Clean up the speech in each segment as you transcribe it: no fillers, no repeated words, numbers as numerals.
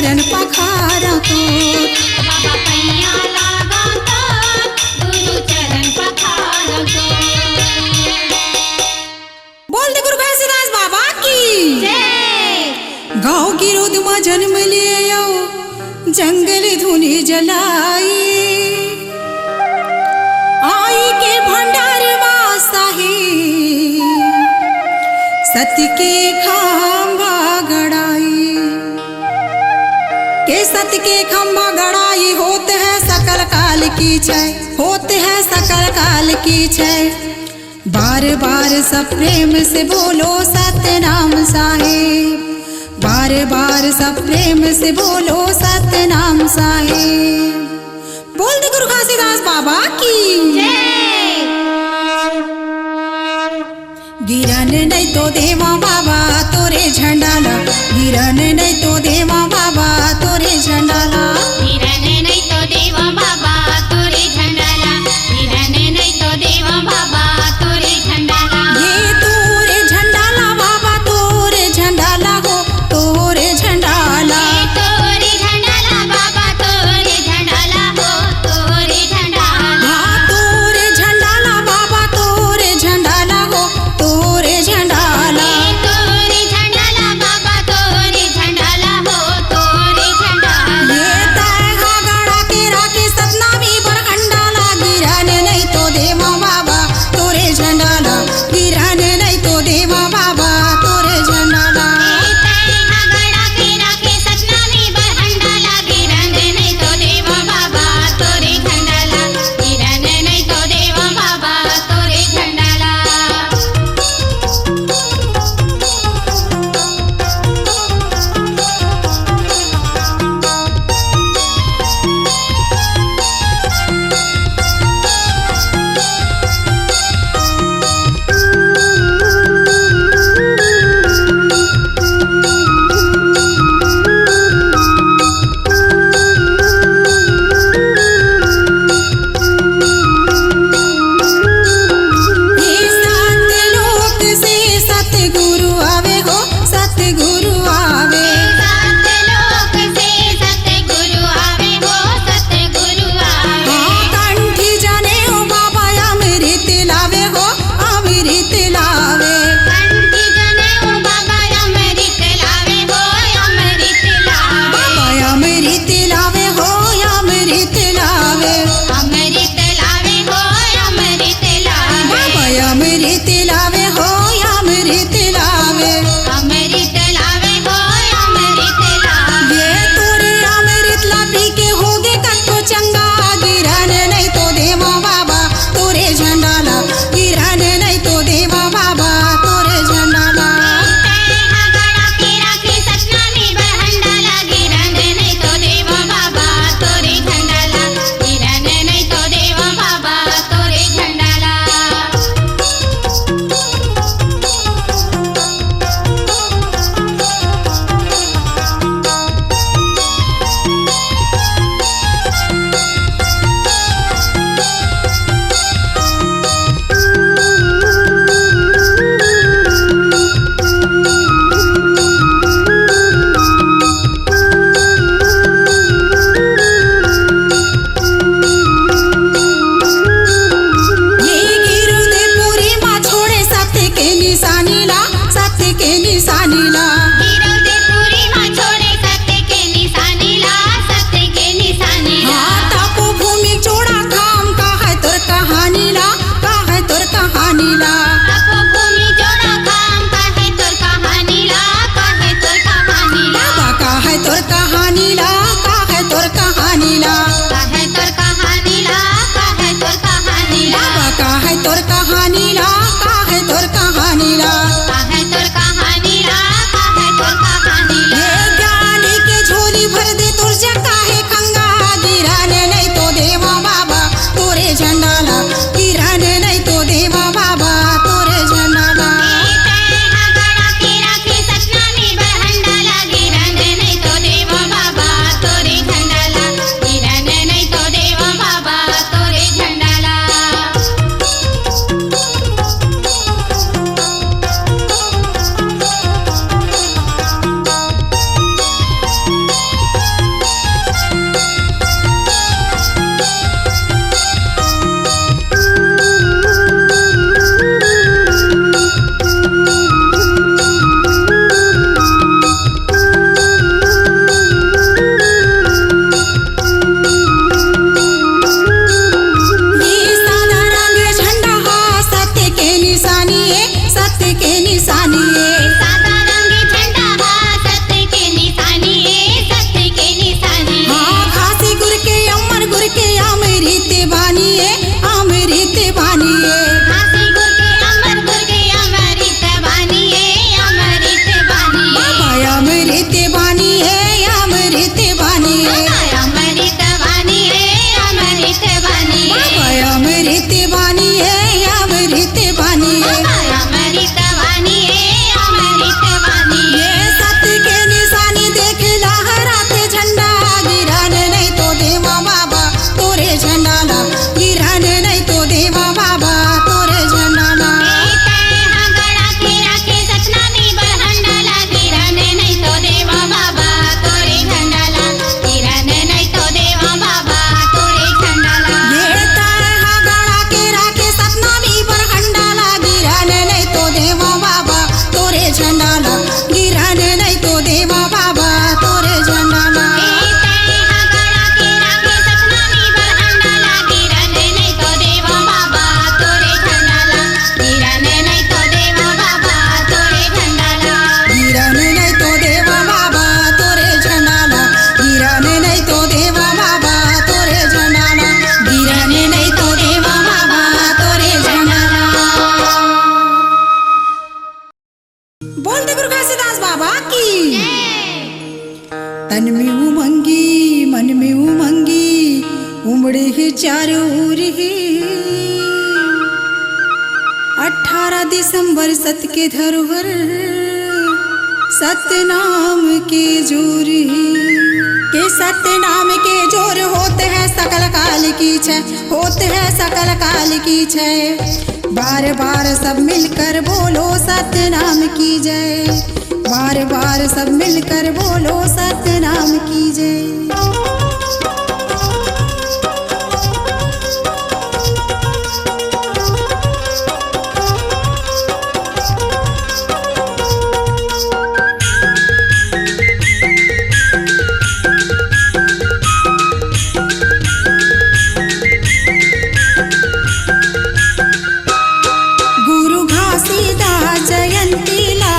चरण पखारा तो बाबा पैया लागा तो गुरु चरण पखारा तो। बोल दे गुरु घासीदास बाबा की जय। गाँव की रोद में जन्म लियो जंगल धुनी जलाई आई के भंडार साही सत्य के खंभा गड़ाई के सत्य के खंभा गड़ाई होते हैं सकल काल की जय होते हैं सकल काल की जय। बार बार सब प्रेम से बोलो सत्य नाम साहेब बार बार सब प्रेम से बोलो सत्य नाम साहेब। बोल दे गुरु घासीदास बाबा की जय। गिरन नहीं तो देवा बाबा तोरे झंडाला गिरन नहीं तो देवा बाबा तोरे झंडाला गिरने नहीं तो देवा बाबा तोरे झंडाला गिरने नहीं तो देवा बाबा तोरे झंडाला। ये तोरे झंडाला बाबा तोरे झंडाला हो तोरे झंडाला ये तोरे झंडाला बाबा तोरे झंडाला हो तोरे झंडाला। हाँ तोरे झंडाला बाबा तोरे झंडाला हो तोरे झंडाला ये तोरे झंडाला बाबा तोरे झंडाला हो तोरे झंडाला। ये तैहा गड़ा के राखे सपना में बरखंडाला गिरन नहीं तो देवा बाबा तोरे झंडाला गिरन नहीं तो देवा बाबा तोरे झंडाला। गड़ा के राखे सपना में बरखंडाला गिरने नहीं तो देवा बाबा तोरे झंडाला गिरने नहीं तो देवा बाबा तोरे झंडाला। ये सत्यलोक से सतगुरु आवे हो सतगुरु आवे सत्यलोक से सतगुरु आवे हो सतगुरु आवे। हाँ कंठी जाने हो बाबा अमृत लावे हो अमृत लावे कंठी जने ओ बाबा अमृत लावे हो अमृत लावे। बाबा अमृत लावे हो अमृत लावे अमृत लावे हो अमृत लावे। बाबा अमृत लावे हो अमृत लावे अमृत लावे हो अमृत लावे। ये तोरे अमृत ला पी के होगे कट्टो चंगा गिरन नहीं तो देवा बाबा तोरे झंडाला गिरन नहीं तो देवा बाबा तोरे झंडाला। गड़ा के राखे सपना में बरखंडाला गिरने नहीं तो देवा बाबा तोरे झंडाला गिरने नहीं तो देवा बाबा तोरे झंडाला। ये गिरुदेवपुरी माँ छोड़े सत्य के निशानी ला सत्य के निशानी ला गिरवदेवपुरी माँ छोड़े सत्य के निशानी ला सत्य के निशानी ला। हाँ तापो भूमि छोड़ा काम का है तोर कहानी ला का है तोर कहानी ला तपोभूमि जोड़ा काम का है तोर कहानी ला का है तोर कहानी ला। बाबा का है तोर कहानी ला का है तोर कहानी ला का है तोर कहानी ला का है तोर कहानी ला। बाबा का है तोर कहानी ला का है तोर कहानी ला का है तोर कहानी ला का है गुरु घासीदास बाबा की। तन में उमंगी मन में उमंगी उमड़े ही चारों ओर ही। 18 दिसंबर सत के धरोहर सतनाम के जोर ही। के सतनाम के जोर होते हैं सकल काल की छय, होते हैं सकल काल की छय। बार बार सब मिलकर बोलो सतनाम की जय, बार बार सब मिलकर बोलो सतनाम की जय। गुरु घासीदास जयंतीला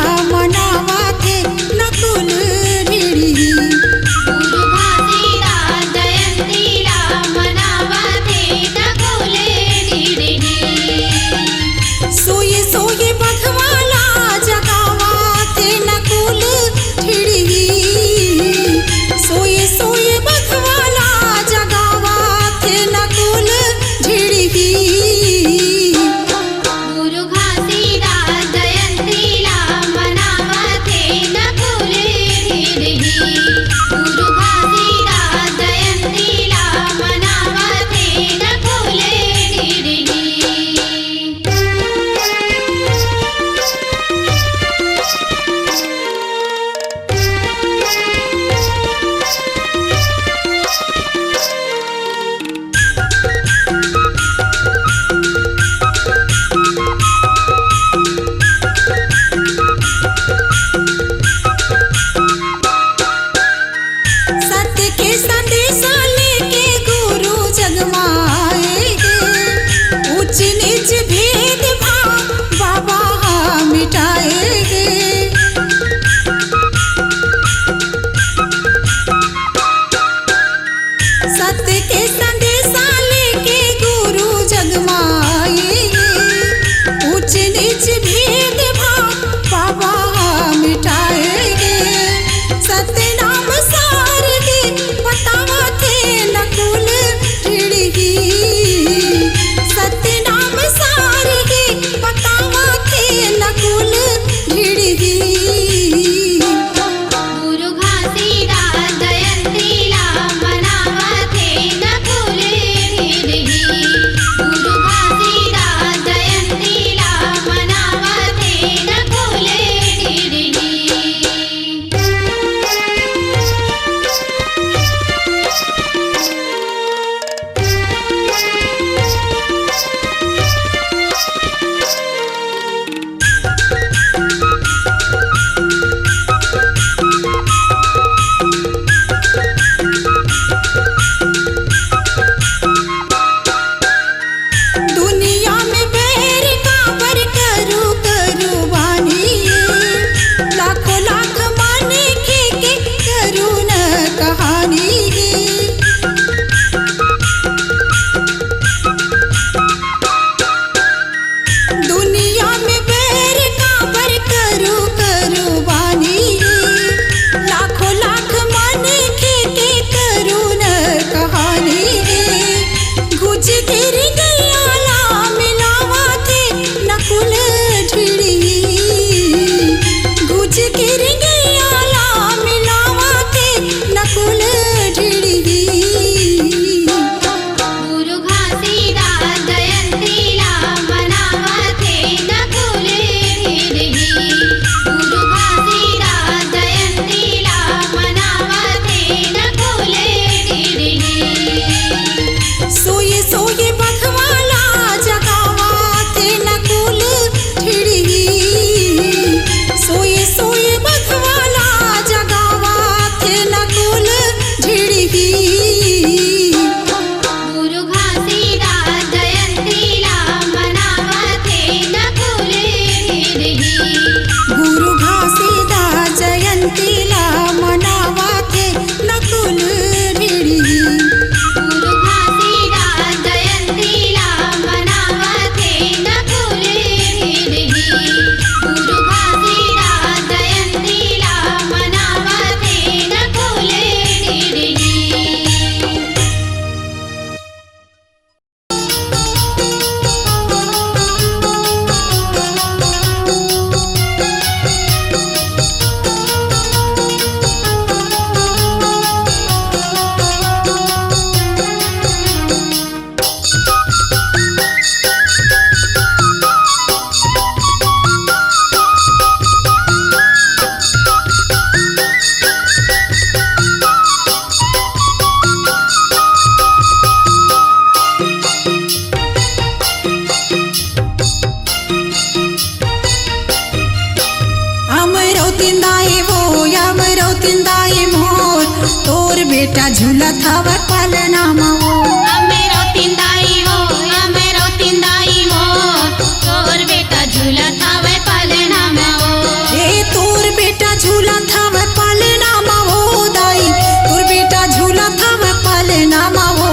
तिंदाई वो यम रो तिंदाई मोर तोर बेटा झूलत हवे पलना वो अमेरो तिंदाई वो अमेरो तिंदाई मोर तोर बेटा झूलत हवे पलना वो ए तोर बेटा झूलत हवे पलना वो दाई तोर बेटा झूलत हवे पलना वो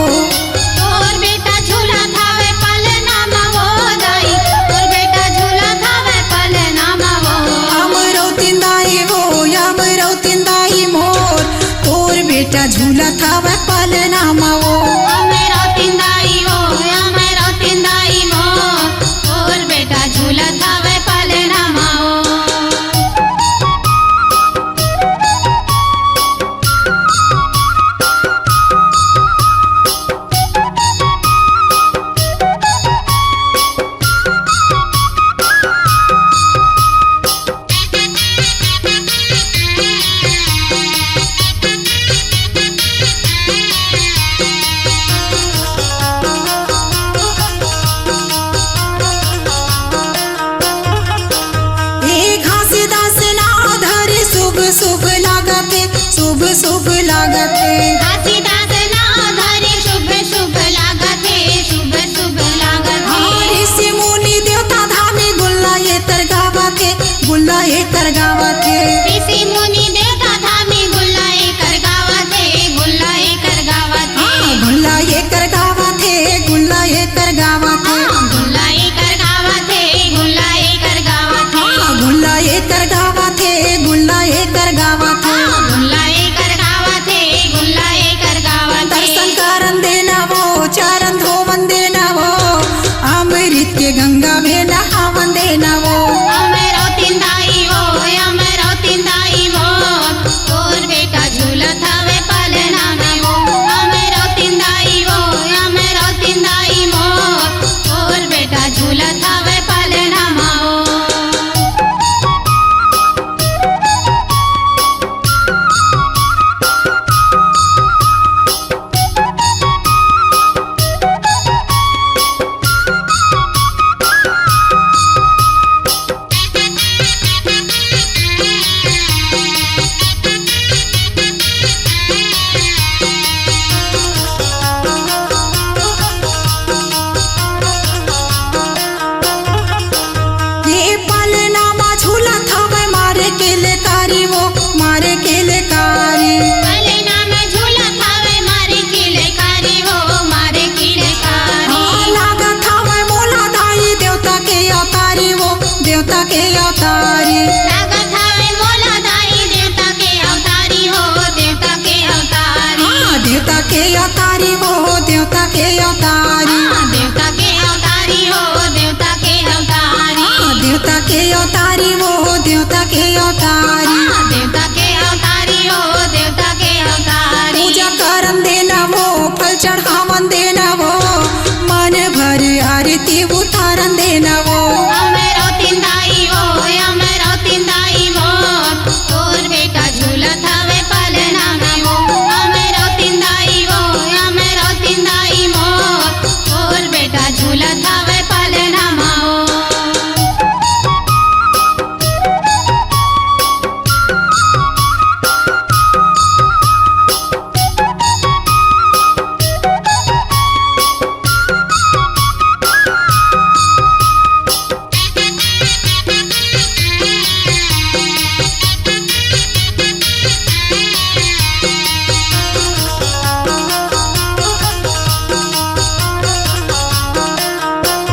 तोर बेटा झूलत हवे पलना वो दाई तोर बेटा झूलत हवे पलना वो अमरो तिंदाई वो यमरो तिंदाई मोर तोर बेटा झूलत हवे पलना वो अमेरो तिंदाई वो अमेरो तिंदाई मोर तोर बेटा झूलत हवे पलना वो शुभ लागते शुभ शुभ लागते घासीदास ना धरे शुभ शुभ लागते शुभ शुभ लागते ऋषि मुनि देवता धामी गुल्ला ये तर गावाते गुल्ला ये तर गावाते ऋषि मुनि देवता धामी गुल्ला एकर गावाते गुल्ला एकर गावाते गुल्ला ये कर गावाते गुल्ला ये कर गावाते गुल्ला एकर गावाते गुल्ला एकर गावाते गुल्ला ये कर गावाते गुल्ला ये कर गावाते गुल्ला एकर गावाते गुल्ला एकर गावाते दर्शन करन देना वो चरण धोवन देना वो अमृत के गंगा में नहावन देना वो अमेरो तिंदाई वो अमेरो तिंदाई वो तोर बेटा झूलत हवे पलना वो अमेरो तिंदाई वो अमेरो तिंदाई वो तोर बेटा झूलत हवे पलना वो ये पलनामा झूलत हवे मारे के ले कारी वो मारे के ले कारी पलना में झूलत हवे मारे किले कारी वो मारे किले कारी लागत हवे मोला दाई देवता के अवतारी वो देवता के अवतारी लागत हवे मोला दाई देवता के अवतारी हो देवता के अवतारी देवता के अवतारी वो देवता के अवतारी देवता के अवतारी हो देवता के अवतारी देवता के अवतारी वो देवता के अवतारी देवता के अवतारी हो देवता के अवतारी पूजा करन देना वो फल चढ़ावन देना वो मन भर आरती उतारन देना वो अमेरो तिंदाई वो अमेरो तिंदाई वो तोर बेटा झूलत हवे पलना वो अमेरो तिंदाई वो अमेरो तिंदाई वो तोर बेटा झूलत हवे पलना वो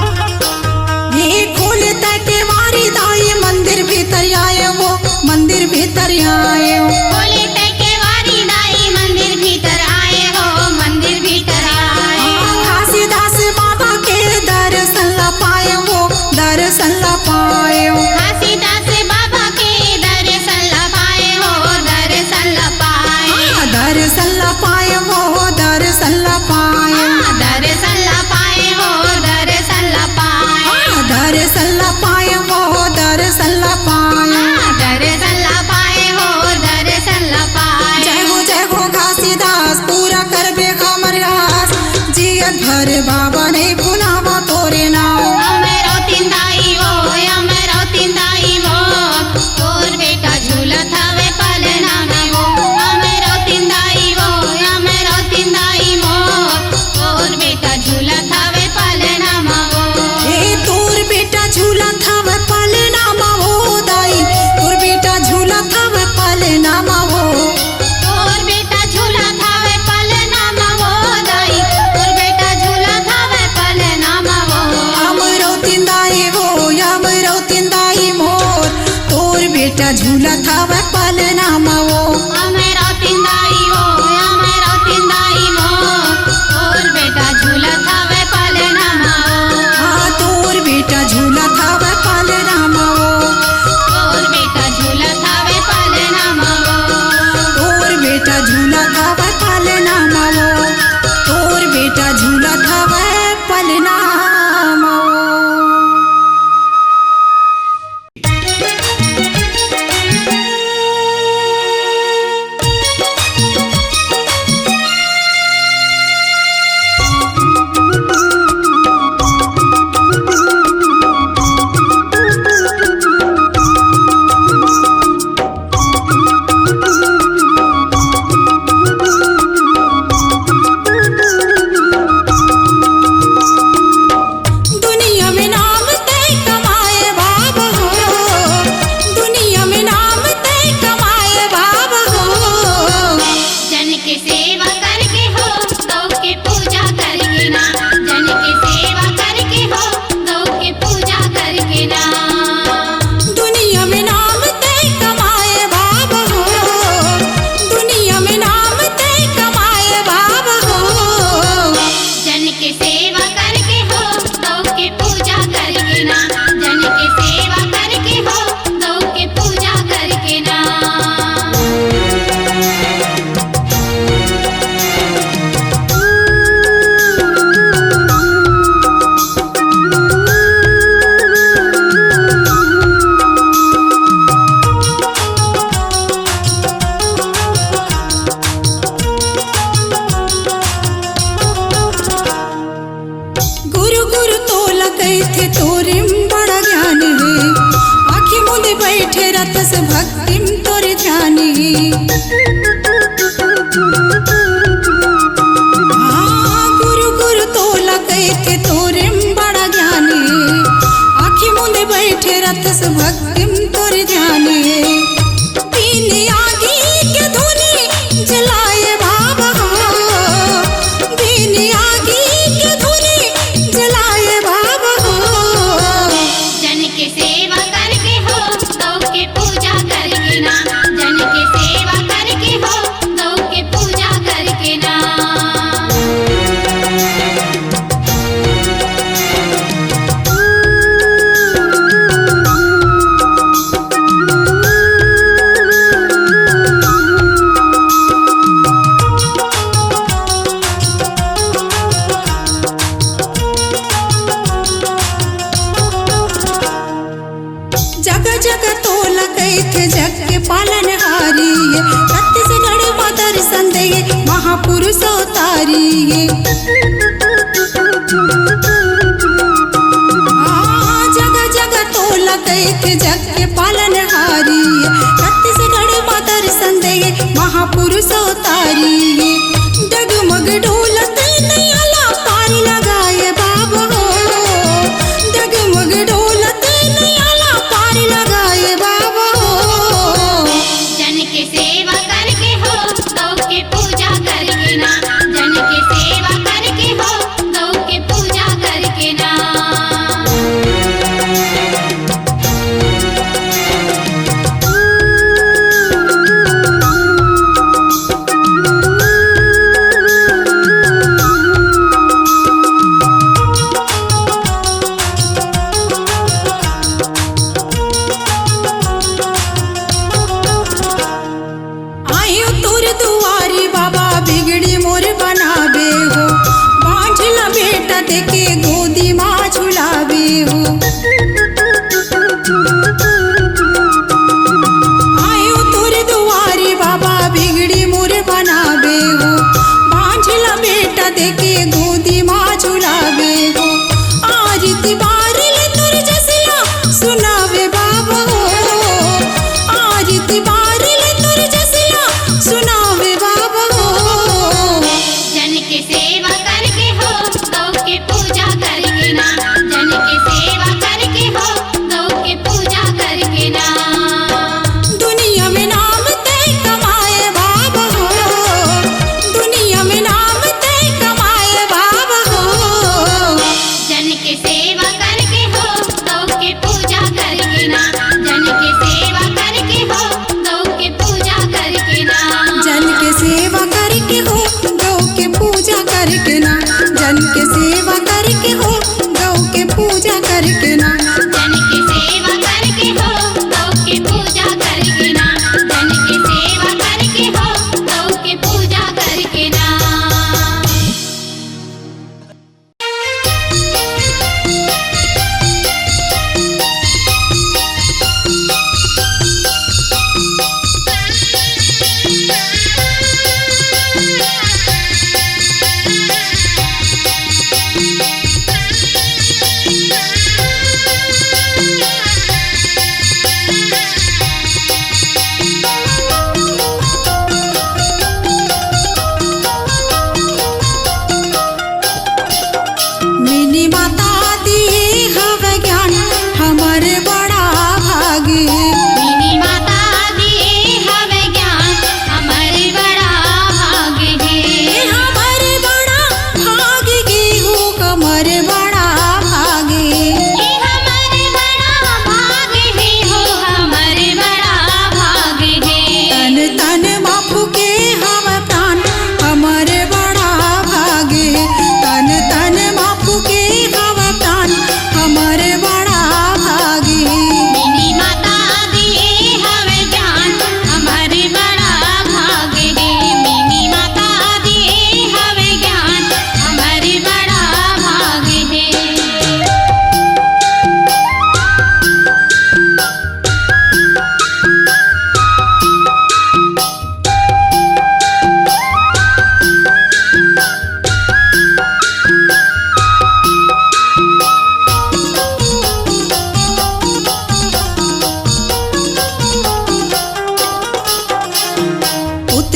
ये खोलता के मारी दाई मंदिर भीतर आए वो मंदिर भीतर आए वो बोले के वारी दाई मंदिर भीतर आए हो मंदिर भीतर आए घासीदास बाबा के दर्शन ला पाए वो दर्शन ला पाए वो घासीदास बाबा के दर्शन ला पाए हो दर्शन ला पाए दर्शन ला पाए वो दर्शन ला पाए दर्शन ला पाए हो दर्शन ला पाए दर्शन ला पाए वो दर्शन ला पाए दर्शन ला पाए हो दर्शन ला पाए जय हो घासीदास पूरा कर बे हमर आस जियत भर बाबा ने भुलावा तोरे नाम अमेरो तिंदाई वो अमेरो तिंदाई वो तोर बेटा झूल गुरु गुरु तोला कहते तोरे बड़ा ज्ञानी, आँखी मुंदे बैठे रथ से भक्तिम तोरे ध्यानी। पीने आगी के धुनी जलाए बाबा हो, पीने आगी के धुनी जलाए बाबा हो। जन के सेवा करके हो गौ के पूजा करके ना, जन के सेवा करके हो गौ के पूजा करके ना। जग जग तोला कहते जग के पालनहारी, छत्तीसगढ़ माँ दर्शन दे महापुरुष अवतारी। जग जग तोला कहते जग के पालनहारी, छत्तीसगढ़ माँ दर्शन दे महापुरुष अवतारी। डगमग डोलत नैया पार लगाए बाबा हो, डगमग डोलत नैया पार लगाए बाबा हो। जन के सेवा करके हो गौ के पूजा करके ना, जन के सेवा करके हो गौ के पूजा करके ना। आयो तोर दुआरी बाबा बिगड़ी मोर बनाबे हो, बांझला बेटा देके गोदी माँ झुलाबे हो। आयो तोर दुआरी बाबा बिगड़ी मोर बनाबे हो, बांझला बेटा देके गोदी माँ झुलाबे हो। आरती बारिल तोर जसला सुनावे बाबा हो, आरती बारिल तोर जसला सुनावे बाबा हो। जन के सेवा करके हो गौ के पूजा करके ना, जन के सेवा करके हो गौ के पूजा करके ना। दुनिया में नाम तय कमाए बाबा हो, दुनिया में नाम तय कमाए बाबा हो। जन के सेवा करके हो गौ के पूजा करके ना, जन के सेवा करके हो गौ के पूजा करके ना।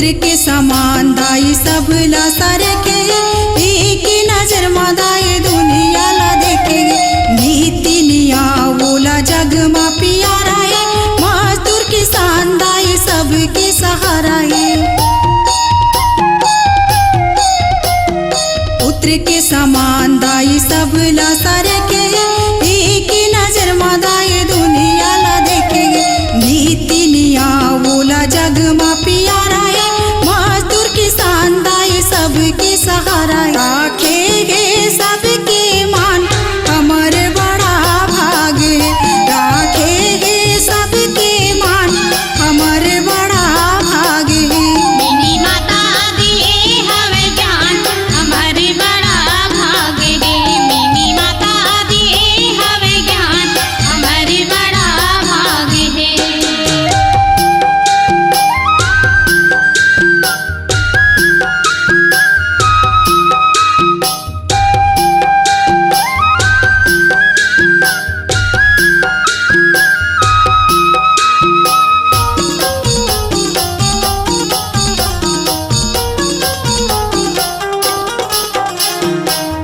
पुत्र के समान दाई सब ला सरके, एक नजर मदाई दुनिया ला देखेंगे। नीति नियावोला जग मा प्यारा है, मजदूर किसान दाई सबके सहारा है। पुत्र के समान दाई सब ला सरके, एक नजर मदाई दुनिया ला देखेंगे। नीति नियावोला जग मा प्यारा है, मजदूर किसान दाई सबके सहारा है। राखेंगे सबके मान हमर बड़ा भाग है, राखेंगे सबके मान हमर बड़ा भाग है। मिनी माता दिए हवे ज्ञान हमारे बड़ा भाग है, मिनी माता दिए हवे ज्ञान हमारे बड़ा भाग है।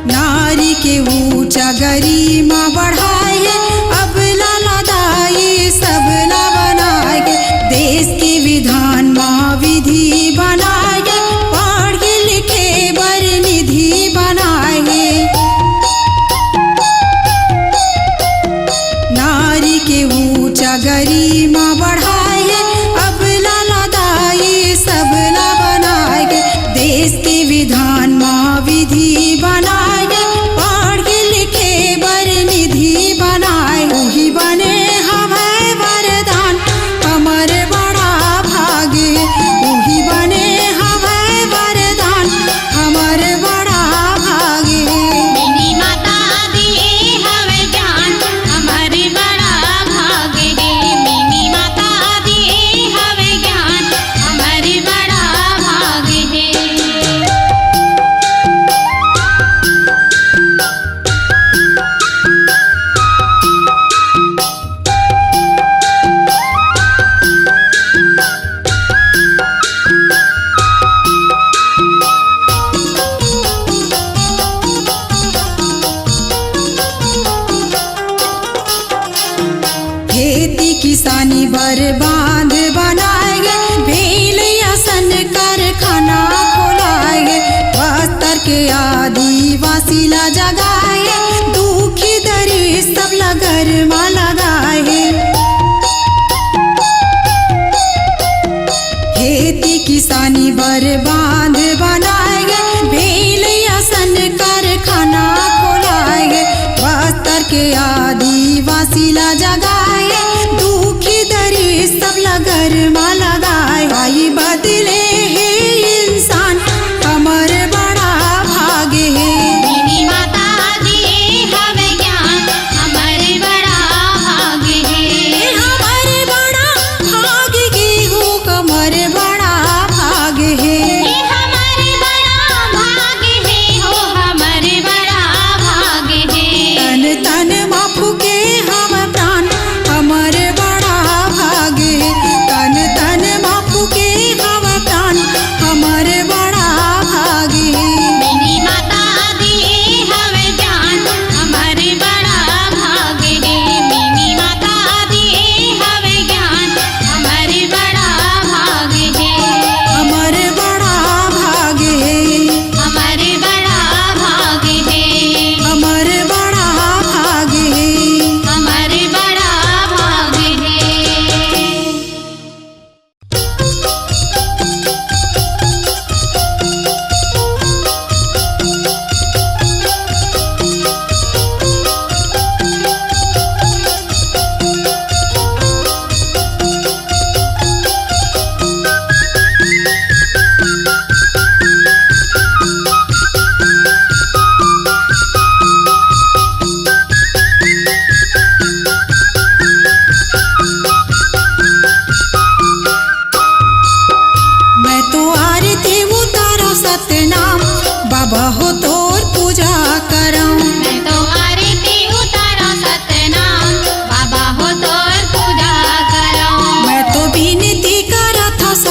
नारी के ऊंचा गरिमा बढ़ाए, अब लाला दाई सब ला बनाए। देश के विधान माँ विधि बनाए, पढ़े लिखे बर निधि बनाए। नारी के ऊंचा गरिमा बढ़ाए, अब लाला दाई सब ला बनाए। देश के विधान माँ विधि बनाए, पढ़े लिखे बर निधि बनाए। वही बने हमें वरदान हमर बड़ा भाग है, वही बने हमें वरदान हमर बड़ा भाग है। मिनी माता दिए हवे ज्ञान हमारे बड़ा भाग है, मिनी माता दिए हवे ज्ञान हमारे बड़ा भाग है। खेती किसानी बर्बाद बनाएंगे, भेल असन कारखाना खोलाएंगे। बस्तर के आदिवासी ला जगाए, दुखी दरी सब ला घर मा लगाए। खेती किसानी बर्बाद बनाएंगे, भेल असन कारखाना खोलाएंगे। बस्तर के आदिवासी ला जगाए, दुखी दरी सब ला घर मा लगाए। आई बदले है इंसान हमर बड़ा भाग है, मिनी माता दिए हवे ज्ञान हमारे बड़ा भाग है, हमर बड़ा भाग है, हो कमर बड़ा भाग है।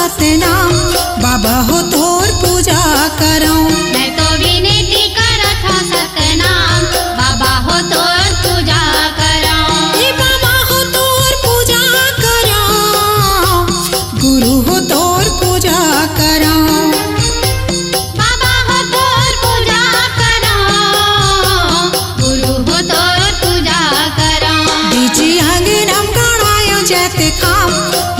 सतनाम बाबा हो तोर पूजा कराऊं। मैं तो विनती करत हूँ सतनाम बाबा हो तोर पूजा कराऊं। हे बाबा हो तोर पूजा कराऊं, गुरु हो तोर पूजा कराऊं। बाबा हो तोर पूजा कराऊं, गुरु हो तोर पूजा कराऊं। बीची आंगनम गणायो जैते खाम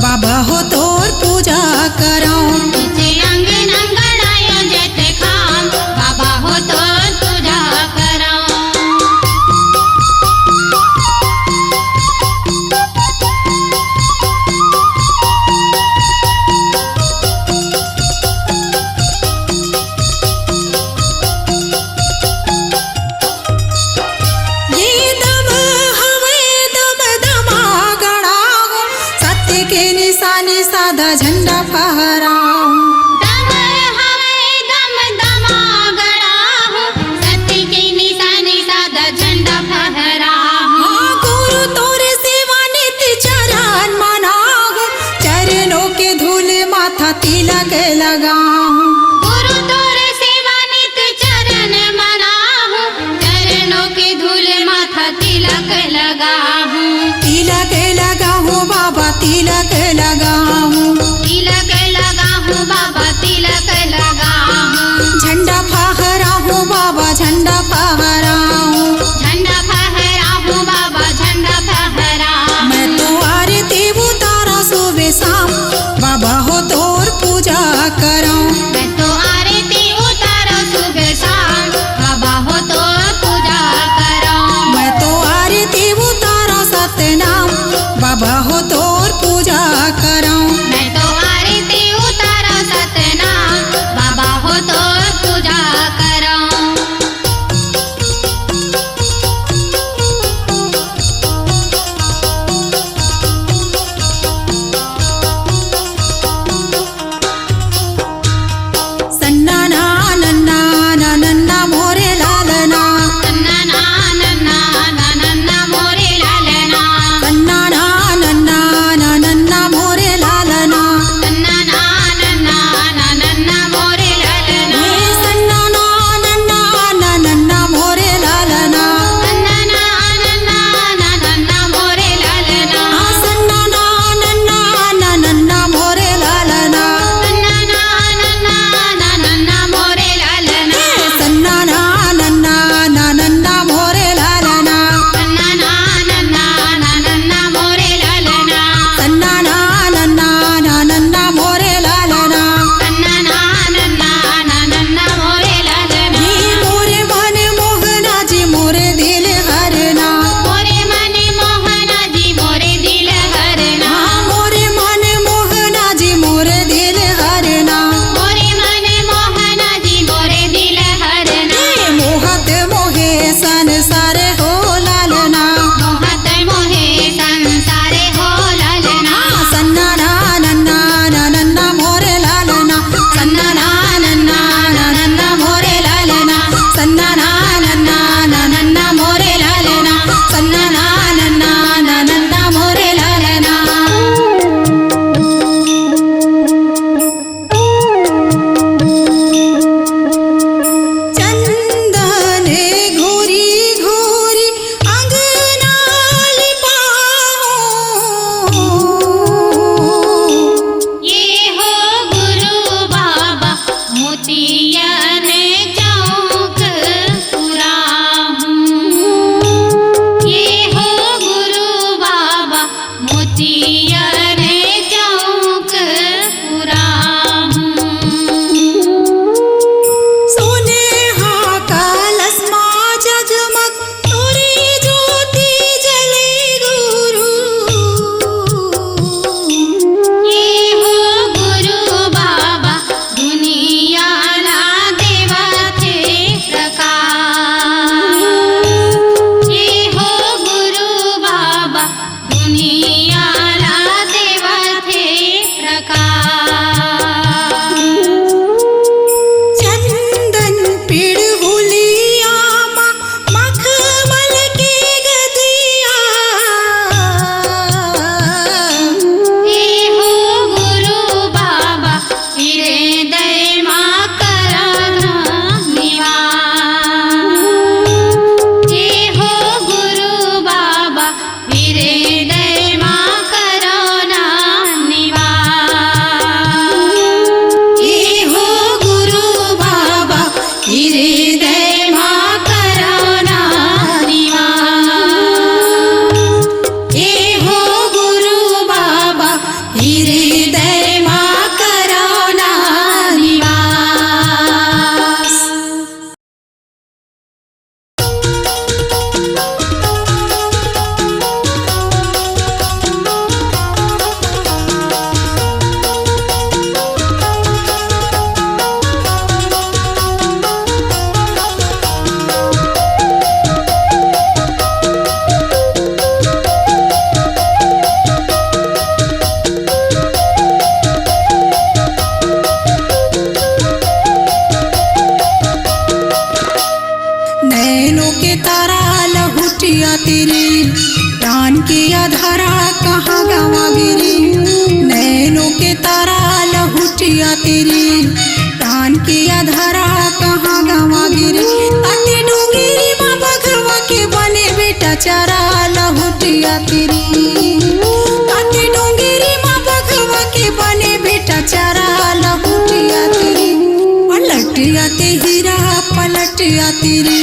बाबा हो तोर पूजा कराऊं। पीछे अंगना गड़ायो जैते खाम बाबा हो तोर पूजा कराऊं। ये दम हवे दम दमा गड़ाओ, सत्य के निशाने सादा झंडा फहराओ। दम हवे दम दमा गड़ाहूँ, सत्य के निशाने सादा झंडा फहराहूँ। हाँ, गुरु तोरे सेवा नित्य चरण मनाओ, चरणों के धूल माथा तिलक लगाऊं। गुरु तोरे सेवा नित चरण मनाहूँ, चरणों के धूल माथा तिलक लगाहूँ। तिलक लगाऊं बाबा तिलक लगाऊं। तिलक लगाहूँ बाबा तिलक लगाहूँ। झंडा फहराऊं बाबा झंडा फहराऊं। झंडा फहराहूँ बाबा झंडा फहराहूँ। मैं तो आरती उतारा सुबह शाम बाबा हो तोर पूजा कराऊं। मैं तो आरती उतारो सुबह शाम बाबा हो तोर पूजा कराऊं। मैं तो आरती उतारा सतनाम बाबा हो तोर पूजा कराऊं। तारा लहुटिया तेरी प्राण के आधारा कहाँ गवा गिरी ताते डोंगेरी माँ बघवा के बने बेटा चारा लहुटिया तेरी ताते डोंगेरी माँ बघवा के बने बेटा चारा लहुटिया तेरी पलटिया ते हीरा पलटिया तेरी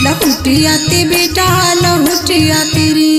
लहुटिया ते बेटा लहुटिया तेरी।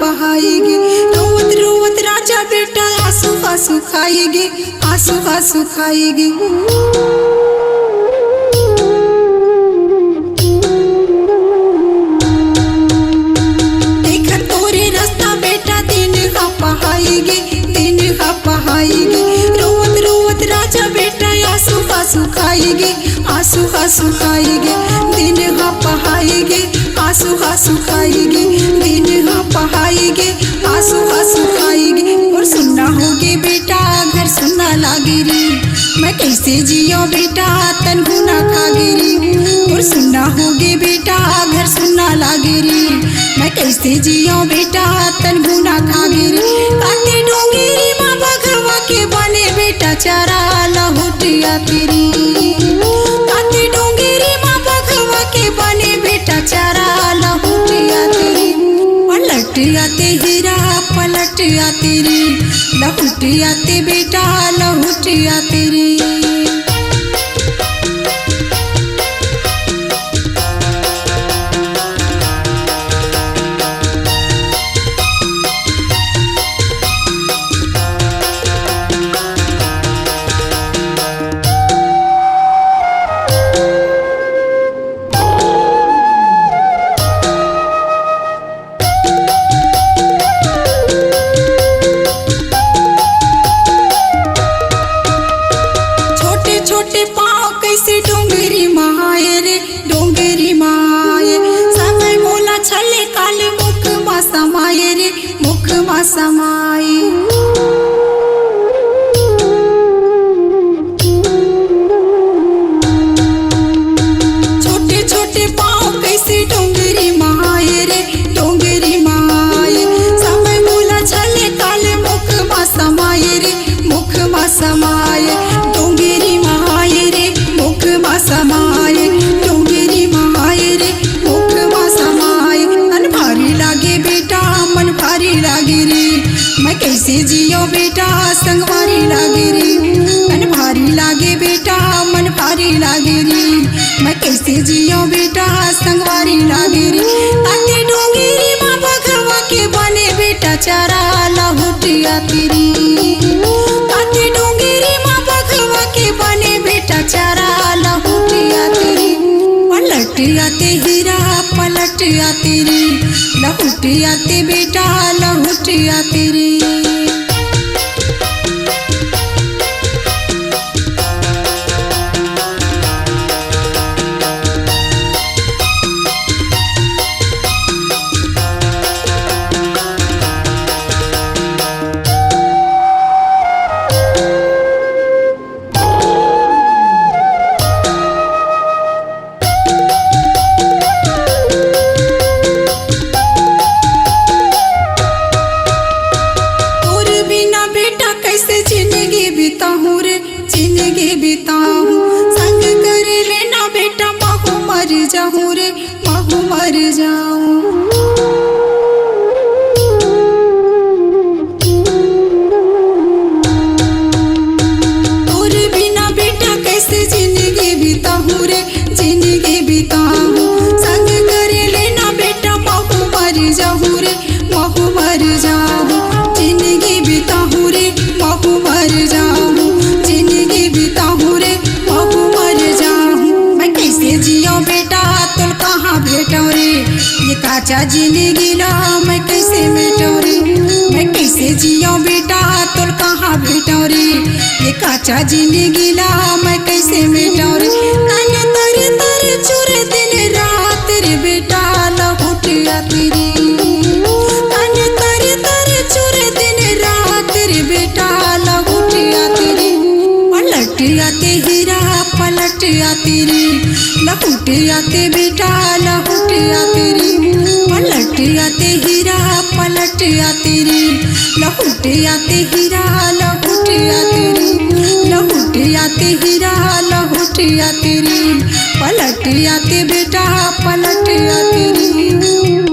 पहाएगे रोवत रोवत राजा बेटा आंसू आंसू खाएगे आंसू आंसू खाएगे। देख तोरे रास्ता बेटा दिन हा पहाएगे रोवत रोवत राजा बेटा आंसू आंसू खाएगे आंसू आंसू खाएगे दिन हा पहाएगे आंसू आंसू खाएगे दिन हा पहाएगे आंसू आंसू खाएगे। और सुनना होगे बेटा घर सुनना लागे रे मैं कैसे जियो बेटा तन गुना खागे रे। और सुनना होगे बेटा घर सुनना लागे रे मैं कैसे जियो बेटा तन गुना खागे रे। काटे डोंगेरी माँ बघवा के बने बेटा चारा लहुटिया तेरी काटे डोंगेरी माँ बघवा के बने बेटा चारा लहुटिया तेरी पलटिया ते हीरा पलटिया तेरी लहुटिया ते बेटा लहुटिया तेरी। छोटे पाँव कैसे डोंगेरी माए रे डोंगेरी माए समय बोला छले काले मुख मा समाये रे मुख मा समाये। छोटे छोटे पाँव कैसे डोंगेरी माए रे डोंगेरी माए समय बोला छले काले मुख मा समाये रे मुख मा समाये। डोंगेरी माए रे मुख मा समाये डोंगेरी माए रे मुख मा समाये। मन भारी लागे बेटा मन भारी लागे रे मैं कैसे जियो बेटा संगवारी लागे रे। मन भारी लागे बेटा मन भारी लागे रे मैं कैसे जियो बेटा संगवारी लागे रे। ताते डोंगेरी माँ बघवा के बने बेटा चारा लहुटिया तेरी ताते डोंगेरी माँ बघवा के बने बेटा चारा लहुटिया तेरी पलटिया ते हीरा पलटिया तेरी लहुटिया ते बेटा लहुटिया तेरी। जिंदगी बिताऊं संग कर लेना बेटा महू मर जाऊं रे महू मर जाऊं। और बिना बेटा कैसे जिंदगी बिताऊं रे जिंदगी बिताऊं संग कर लेना बेटा महू मर जाऊं रे महू मर जाऊं। जिंदगी बिताऊं रे महू मर जाऊं बेटा रे ये काचा जिंदगी ला मैं कैसे मिटाऊं। कैसे जियो बेटा तोर कहाँ भेटो रे, ये काचा जिंदगी ला मैं कैसे मिटाओ रे। काने तारे तारे चुरे दिन रात रे बेटा लहुटिया तेरी, काने तारे तारे चुरे दिन रात रे बेटा लहुटिया तेरी। पलटिया ते हीरा पलटिया तेरी, लहुटिया ते बेटा लहुटिया तेरी। पलटिया ते हीरा पलटिया तेरी, लहुटिया ते हीरा लहुटिया तेरी। लहुटिया ते हीरा लहुटिया तेरी, पलटिया ते बेटा पलटिया तेरी।